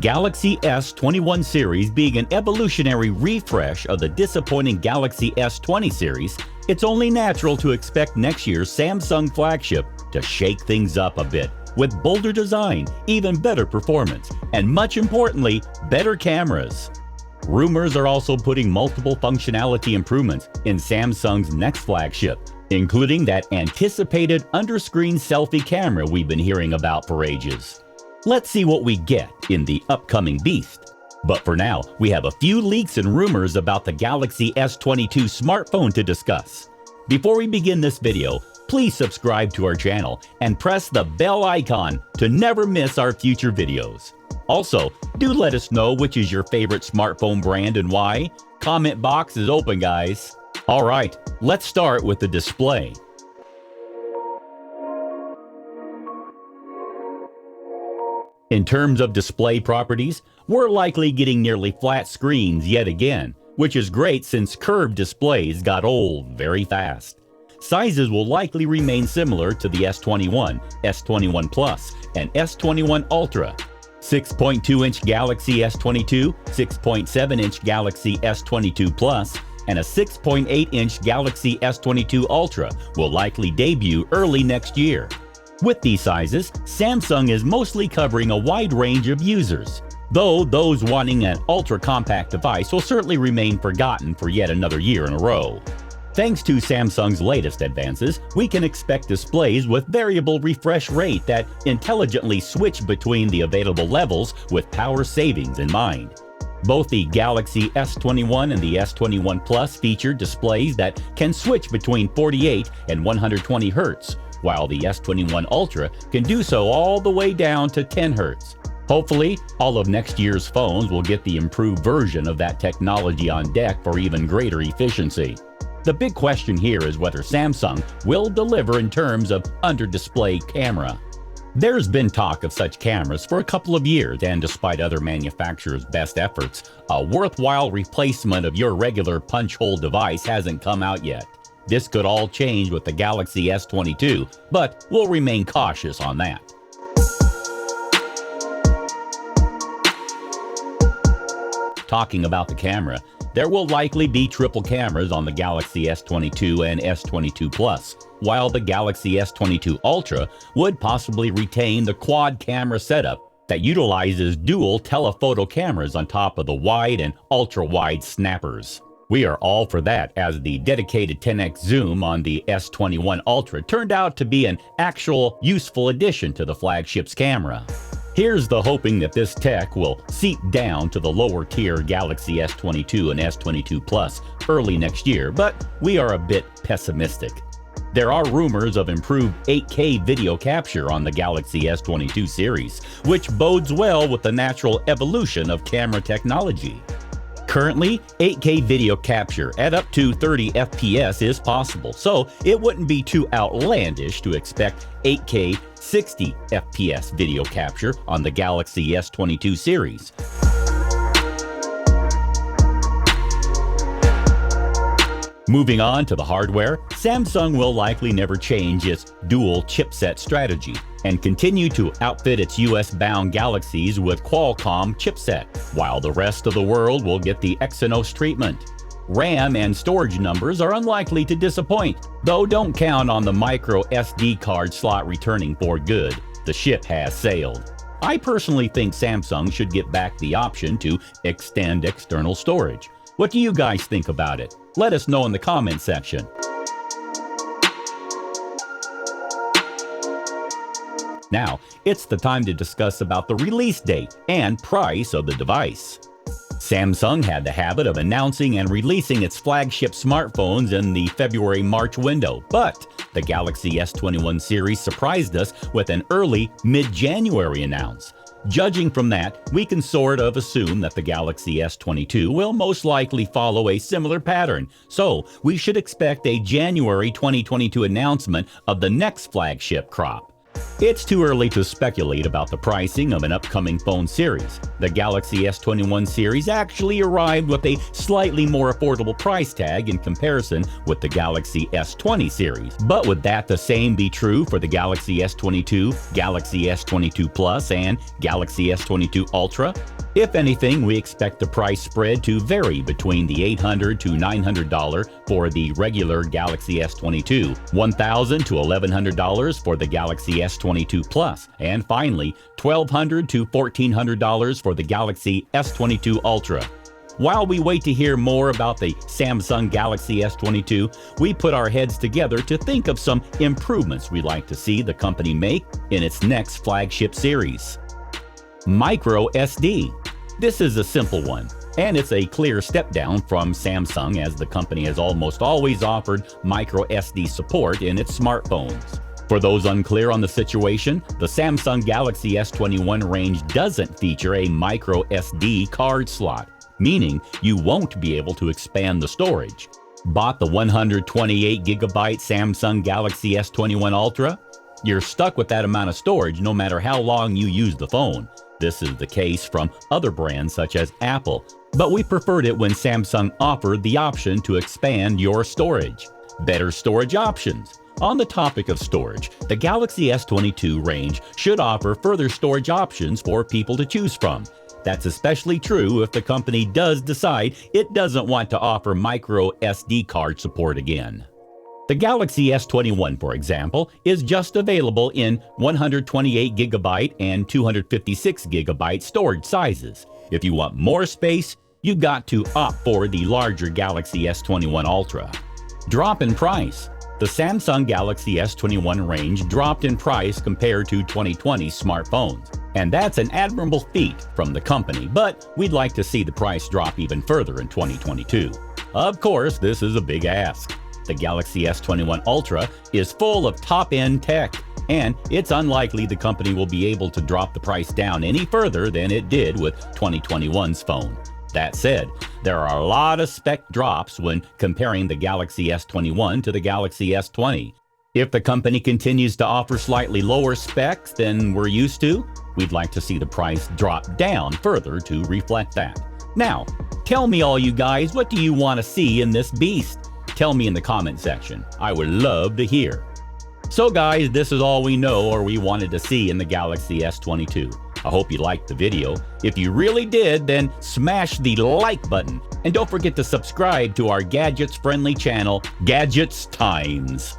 Galaxy S21 series being an evolutionary refresh of the disappointing Galaxy S20 series, it's only natural to expect next year's Samsung flagship to shake things up a bit with bolder design, even better performance, and much importantly, better cameras. Rumors are also putting multiple functionality improvements in Samsung's next flagship, including that anticipated under-screen selfie camera we've been hearing about for ages. Let's see what we get in the upcoming beast. But for now, we have a few leaks and rumors about the Galaxy S22 smartphone to discuss. Before we begin this video, please subscribe to our channel and press the bell icon to never miss our future videos. Also, do let us know which is your favorite smartphone brand and why. Comment box is open, guys. Alright, let's start with the display. In terms of display properties, we're likely getting nearly flat screens yet again, which is great since curved displays got old very fast. Sizes will likely remain similar to the S21, S21 Plus, and S21 Ultra. 6.2-inch Galaxy S22, 6.7-inch Galaxy S22 Plus, and a 6.8-inch Galaxy S22 Ultra will likely debut early next year. With these sizes, Samsung is mostly covering a wide range of users, though those wanting an ultra-compact device will certainly remain forgotten for yet another year in a row. Thanks to Samsung's latest advances, we can expect displays with variable refresh rate that intelligently switch between the available levels with power savings in mind. Both the Galaxy S21 and the S21 Plus feature displays that can switch between 48 and 120 Hz, while the S21 Ultra can do so all the way down to 10 Hz. Hopefully, all of next year's phones will get the improved version of that technology on deck for even greater efficiency. The big question here is whether Samsung will deliver in terms of under-display camera. There's been talk of such cameras for a couple of years, and despite other manufacturers' best efforts, a worthwhile replacement of your regular punch-hole device hasn't come out yet. This could all change with the Galaxy S22, but we'll remain cautious on that. Talking about the camera, there will likely be triple cameras on the Galaxy S22 and S22 Plus, while the Galaxy S22 Ultra would possibly retain the quad camera setup that utilizes dual telephoto cameras on top of the wide and ultra-wide snappers. We are all for that, as the dedicated 10x zoom on the S21 Ultra turned out to be an actual useful addition to the flagship's camera. Here's the hoping that this tech will seep down to the lower tier Galaxy S22 and S22 Plus early next year, but we are a bit pessimistic. There are rumors of improved 8K video capture on the Galaxy S22 series, which bodes well with the natural evolution of camera technology. Currently, 8K video capture at up to 30 FPS is possible, so it wouldn't be too outlandish to expect 8K 60 FPS video capture on the Galaxy S22 series. Moving on to the hardware, Samsung will likely never change its dual chipset strategy and continue to outfit its US-bound Galaxies with Qualcomm chipset, while the rest of the world will get the Exynos treatment. RAM and storage numbers are unlikely to disappoint, though don't count on the micro SD card slot returning for good. The ship has sailed. I personally think Samsung should get back the option to extend external storage. What do you guys think about it? Let us know in the comment section. Now, it's the time to discuss about the release date and price of the device. Samsung had the habit of announcing and releasing its flagship smartphones in the February-March window, but the Galaxy S21 series surprised us with an early mid-January announce. Judging from that, we can sort of assume that the Galaxy S22 will most likely follow a similar pattern, so we should expect a January 2022 announcement of the next flagship crop. It's too early to speculate about the pricing of an upcoming phone series. The Galaxy S21 series actually arrived with a slightly more affordable price tag in comparison with the Galaxy S20 series. But would that the same be true for the Galaxy S22, Galaxy S22 Plus, and Galaxy S22 Ultra? If anything, we expect the price spread to vary between the $800 to $900 for the regular Galaxy S22, $1,000 to $1,100 for the Galaxy S22 Plus, and finally, $1,200 to $1,400 for the Galaxy S22 Ultra. While we wait to hear more about the Samsung Galaxy S22, we put our heads together to think of some improvements we'd like to see the company make in its next flagship series. Micro SD. This is a simple one, and it's a clear step down from Samsung, as the company has almost always offered micro SD support in its smartphones. For those unclear on the situation, the Samsung Galaxy S21 range doesn't feature a micro SD card slot, meaning you won't be able to expand the storage. Bought the 128GB Samsung Galaxy S21 Ultra? You're stuck with that amount of storage no matter how long you use the phone. This is the case from other brands such as Apple, but we preferred it when Samsung offered the option to expand your storage. Better storage options. On the topic of storage, the Galaxy S22 range should offer further storage options for people to choose from. That's especially true if the company does decide it doesn't want to offer micro SD card support again. The Galaxy S21, for example, is just available in 128GB and 256GB storage sizes. If you want more space, you've got to opt for the larger Galaxy S21 Ultra. Drop in price. The Samsung Galaxy S21 range dropped in price compared to 2020 smartphones, and that's an admirable feat from the company, but we'd like to see the price drop even further in 2022. Of course, this is a big ask. The Galaxy S21 Ultra is full of top-end tech, and it's unlikely the company will be able to drop the price down any further than it did with 2021's phone. That said, there are a lot of spec drops when comparing the Galaxy S21 to the Galaxy S20. If the company continues to offer slightly lower specs than we're used to, we'd like to see the price drop down further to reflect that. Now, tell me all you guys, what do you want to see in this beast? Tell me in the comment section. I would love to hear. So guys, this is all we know or we wanted to see in the Galaxy S22. I hope you liked the video. If you really did, then smash the like button. And don't forget to subscribe to our gadgets-friendly channel, Gadgets Times.